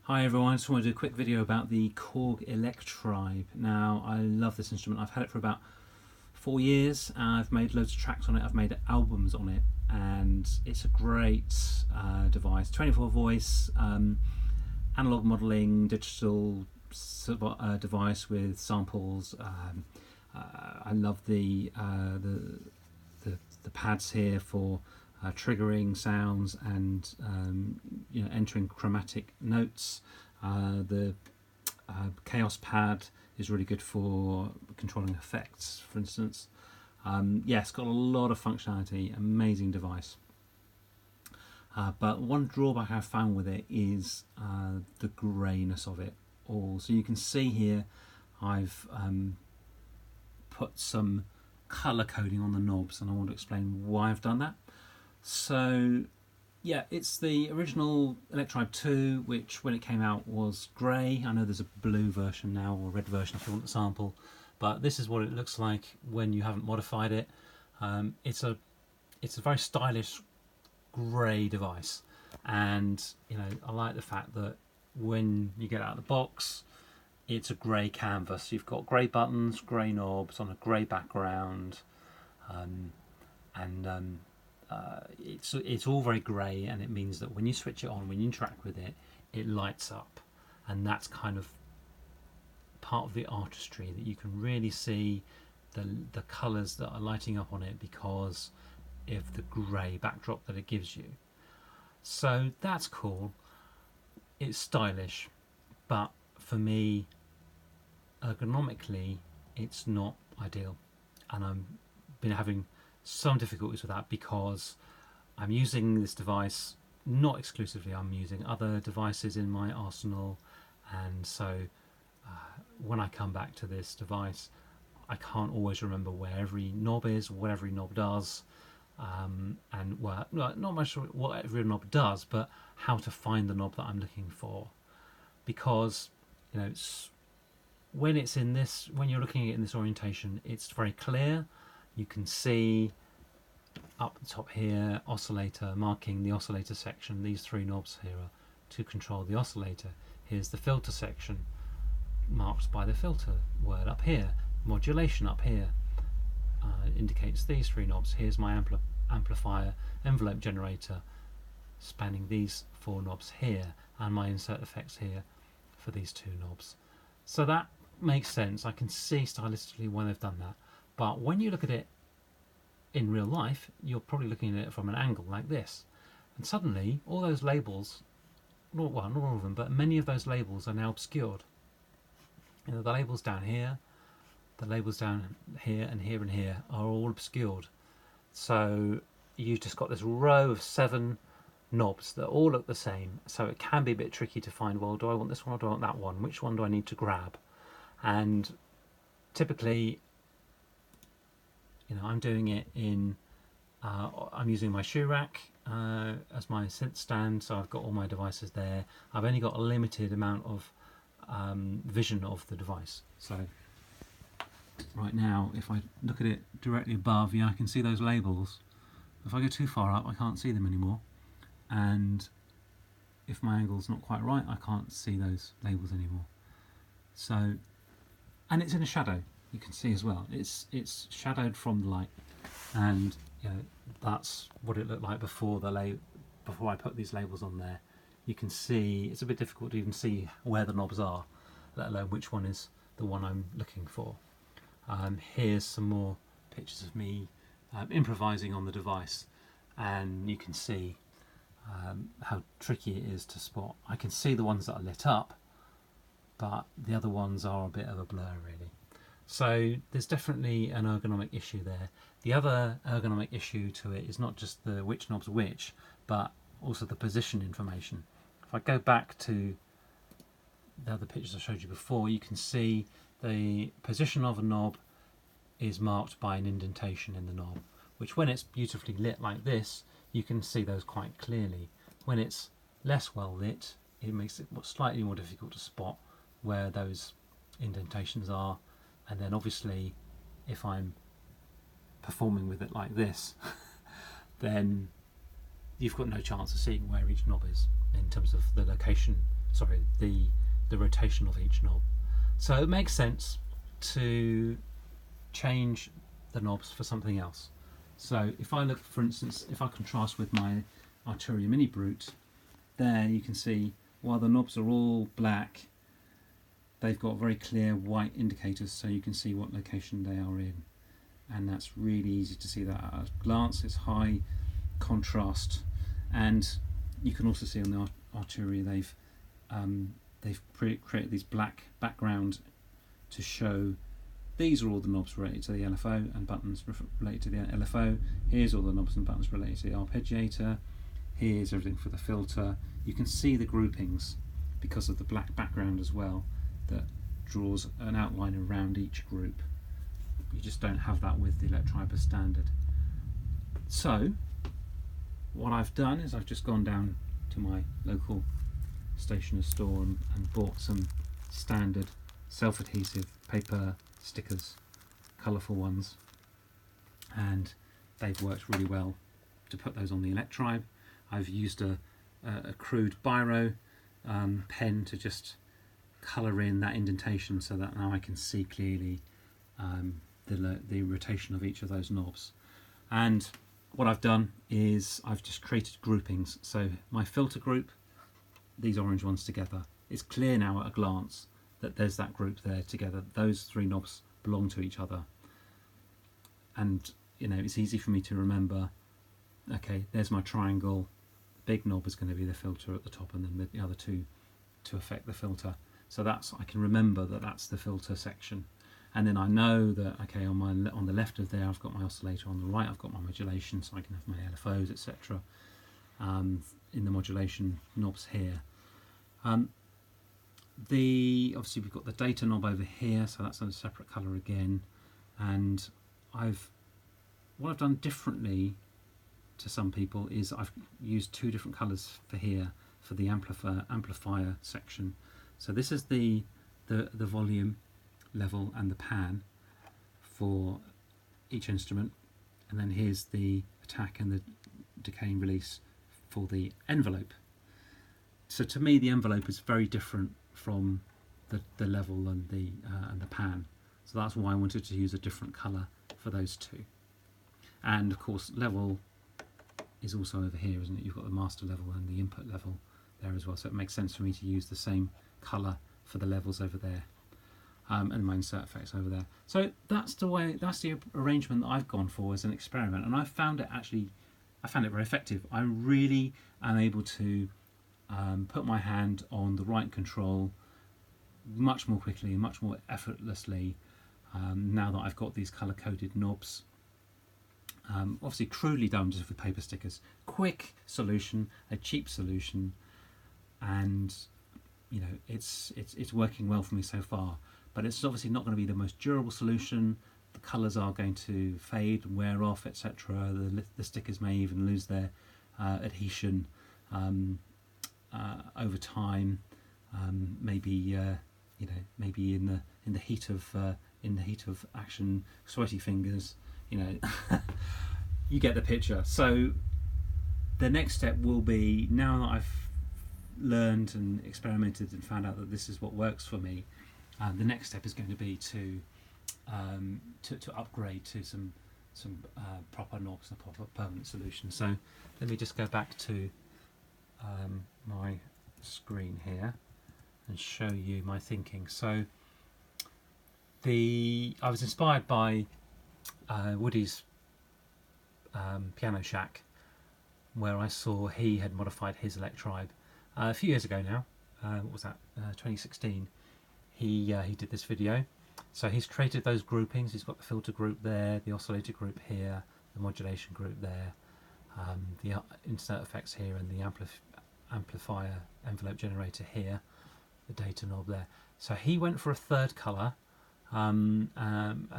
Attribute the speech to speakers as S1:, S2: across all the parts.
S1: Hi everyone, I just want to do a quick video about the Korg Electribe. Now, I love this instrument. I've had it for about 4 years. I've made loads of tracks on it. I've made albums on it, and it's a great device. 24 voice, analog modeling, digital device with samples. I love the pads here for triggering sounds and entering chromatic notes. The chaos pad is really good for controlling effects, for instance. Yeah, it's got a lot of functionality, amazing device. But one drawback I've found with it is the greyness of it all. So you can see here I've put some colour coding on the knobs, and I want to explain why I've done that. So yeah, it's the original Electribe 2, which when it came out was grey. I know there's a blue version now, or red version if you want the sample, but this is what it looks like when you haven't modified it. It's a very stylish grey device, and I like the fact that when you get out of the box, it's a grey canvas. You've got grey buttons, grey knobs on a grey background, it's all very grey, and it means that when you switch it on, when you interact with it, it lights up, and that's kind of part of the artistry, that you can really see the colours that are lighting up on it because of the grey backdrop that it gives you. So that's cool. It's stylish, but for me, ergonomically, it's not ideal, and I've been having some difficulties with that because I'm using this device not exclusively. I'm using other devices in my arsenal, and so when I come back to this device, I can't always remember where every knob is, what every knob does, and well, not much what every knob does, but how to find the knob that I'm looking for. Because when you're looking at it in this orientation, it's very clear. You can see up the top here, oscillator, marking the oscillator section. These three knobs here are to control the oscillator. Here's the filter section, marked by the filter word up here. Modulation up here indicates these three knobs. Here's my amplifier envelope generator, spanning these four knobs here, and my insert effects here for these two knobs. So that makes sense. I can see stylistically why they've done that. But when you look at it in real life, you're probably looking at it from an angle like this, and suddenly all those labels, not all of them, but many of those labels are now obscured. The labels down here, the labels down here and here and here are all obscured. So you've just got this row of 7 knobs that all look the same, so it can be a bit tricky to find, well, do I want this one or do I want that one? Which one do I need to grab? And typically, I'm doing it in, I'm using my shoe rack as my synth stand, so I've got all my devices there. I've only got a limited amount of vision of the device. So right now, if I look at it directly above, I can see those labels. If I go too far up, I can't see them anymore. And if my angle's not quite right, I can't see those labels anymore. So, and it's in a shadow. You can see as well, it's shadowed from the light, and that's what it looked like before I put these labels on there. You can see it's a bit difficult to even see where the knobs are, let alone which one is the one I'm looking for. Here's some more pictures of me improvising on the device, and you can see how tricky it is to spot. I can see the ones that are lit up, but the other ones are a bit of a blur, really. So there's definitely an ergonomic issue there. The other ergonomic issue to it is not just the which knob's which, but also the position information. If I go back to the other pictures I showed you before, you can see the position of a knob is marked by an indentation in the knob, which when it's beautifully lit like this, you can see those quite clearly. When it's less well lit, it makes it slightly more difficult to spot where those indentations are. And then obviously, if I'm performing with it like this, then you've got no chance of seeing where each knob is in terms of the location sorry, the rotation of each knob. So it makes sense to change the knobs for something else. So if I look, for instance, if I contrast with my Arturia Mini Brute, there you can see while the knobs are all black, they've got very clear white indicators, so you can see what location they are in, and that's really easy to see that at a glance. It's high contrast, and you can also see on the Arturia they've created these black background to show these are all the knobs related to the LFO and buttons related to the LFO. Here's all the knobs and buttons related to the arpeggiator. Here's everything for the filter. You can see the groupings because of the black background as well, that draws an outline around each group. You just don't have that with the Electribe as standard. So what I've done is I've just gone down to my local stationery store and bought some standard self-adhesive paper stickers, colourful ones, and they've worked really well to put those on the Electribe. I've used a crude biro pen to just colour in that indentation so that now I can see clearly the rotation of each of those knobs. And what I've done is I've just created groupings. So my filter group, these orange ones together, it's clear now at a glance that there's that group there together. Those three knobs belong to each other, and it's easy for me to remember, okay, there's my triangle, the big knob is going to be the filter at the top, and then the other two to affect the filter. So I can remember that that's the filter section, and then I know that, okay, on the left of there I've got my oscillator, on the right I've got my modulation, so I can have my LFOs, etc. In the modulation knobs here. Obviously we've got the data knob over here, so that's a separate colour again. And what I've done differently to some people is I've used two different colours for here for the amplifier section. So this is the volume level and the pan for each instrument, and then here's the attack and the decay and release for the envelope. So to me the envelope is very different from the level and the pan, so that's why I wanted to use a different colour for those two. And of course level is also over here, isn't it? You've got the master level and the input level there as well, so it makes sense for me to use the same colour for the levels over there, and my insert effects over there. So that's the arrangement that I've gone for as an experiment, and I found it very effective. I really am able to put my hand on the right control much more quickly and much more effortlessly now that I've got these colour-coded knobs. Obviously crudely done just with paper stickers. Quick solution, a cheap solution, and it's working well for me so far. But it's obviously not going to be the most durable solution. The colours are going to fade and wear off, etc. The stickers may even lose their adhesion over time. Maybe in the heat of action, sweaty fingers. You get the picture. So the next step will be, now that I've learned and experimented and found out that this is what works for me, the next step is going to be to upgrade to some proper knobs and a proper permanent solution. So let me just go back to my screen here and show you my thinking. So I was inspired by Woody's Piano Shack, where I saw he had modified his Electribe a few years ago now. What was that? 2016. He did this video. So he's created those groupings. He's got the filter group there, the oscillator group here, the modulation group there, the insert effects here, and the amplifier envelope generator here, the data knob there. So he went for a third colour, and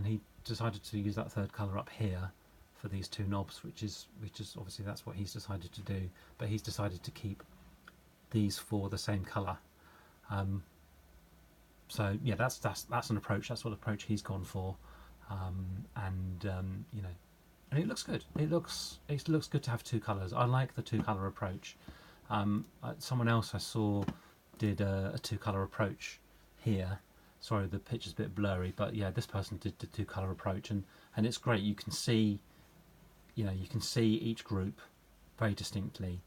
S1: he decided to use that third colour up here for these two knobs, which is obviously that's what he's decided to do. But he's decided to keep these for the same colour. So yeah, that's an approach. That's what approach he's gone for, and it looks good. It looks good to have two colours. I like the two colour approach. Someone else I saw did a two-color approach here. Sorry, the picture's a bit blurry, but yeah, this person did the two-color approach, and it's great. You can see, you can see each group very distinctly,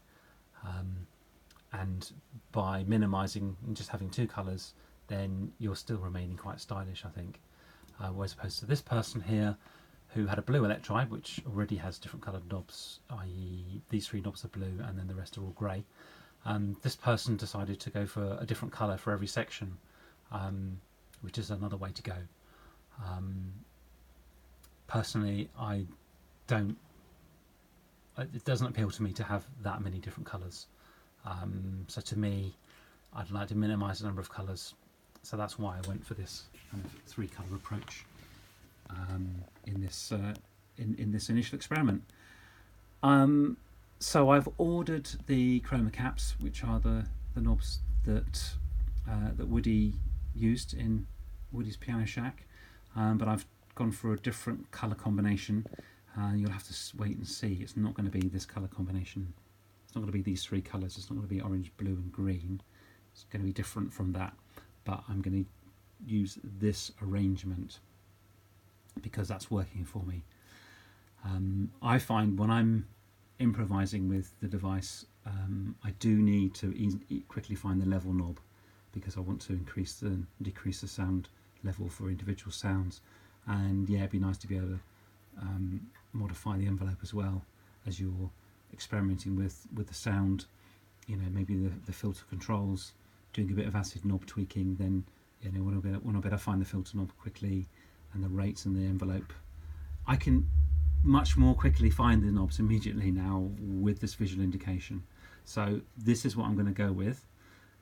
S1: and by minimizing and just having two colors, then you're still remaining quite stylish, I think. Whereas opposed to this person here, who had a blue Electribe, which already has different coloured knobs, i.e. these three knobs are blue and then the rest are all grey. This person decided to go for a different colour for every section, which is another way to go. Personally, it doesn't appeal to me to have that many different colours. So to me, I'd like to minimise the number of colours. So that's why I went for this kind of three-colour approach in this initial experiment. So I've ordered the chroma caps, which are the knobs that Woody used in Woody's Piano Shack, but I've gone for a different colour combination. You'll have to wait and see. It's not going to be this colour combination. It's not going to be these three colours. It's not going to be orange, blue and green. It's going to be different from that, but I'm going to use this arrangement because that's working for me. I find when I'm improvising with the device, I do need to quickly find the level knob because I want to increase and decrease the sound level for individual sounds. And yeah, it'd be nice to be able to modify the envelope as well as you're experimenting with the sound. Maybe the filter controls, doing a bit of acid knob tweaking, then when I better find the filter knob quickly and the rates and the envelope, I can much more quickly find the knobs immediately now with this visual indication. So this is what I'm going to go with.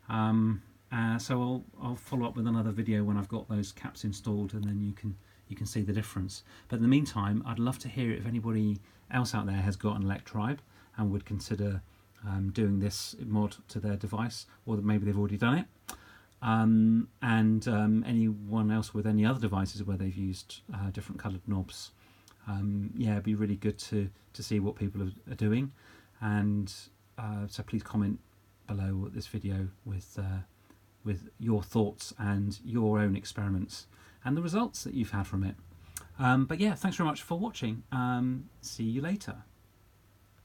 S1: So I'll follow up with another video when I've got those caps installed, and then you can see the difference. But in the meantime, I'd love to hear if anybody else out there has got an Electribe and would consider doing this mod to their device, or that maybe they've already done it. And anyone else with any other devices where they've used different coloured knobs. Yeah, it'd be really good to see what people are doing. And so please comment below this video with your thoughts and your own experiments and the results that you've had from it. But yeah, thanks very much for watching. See you later.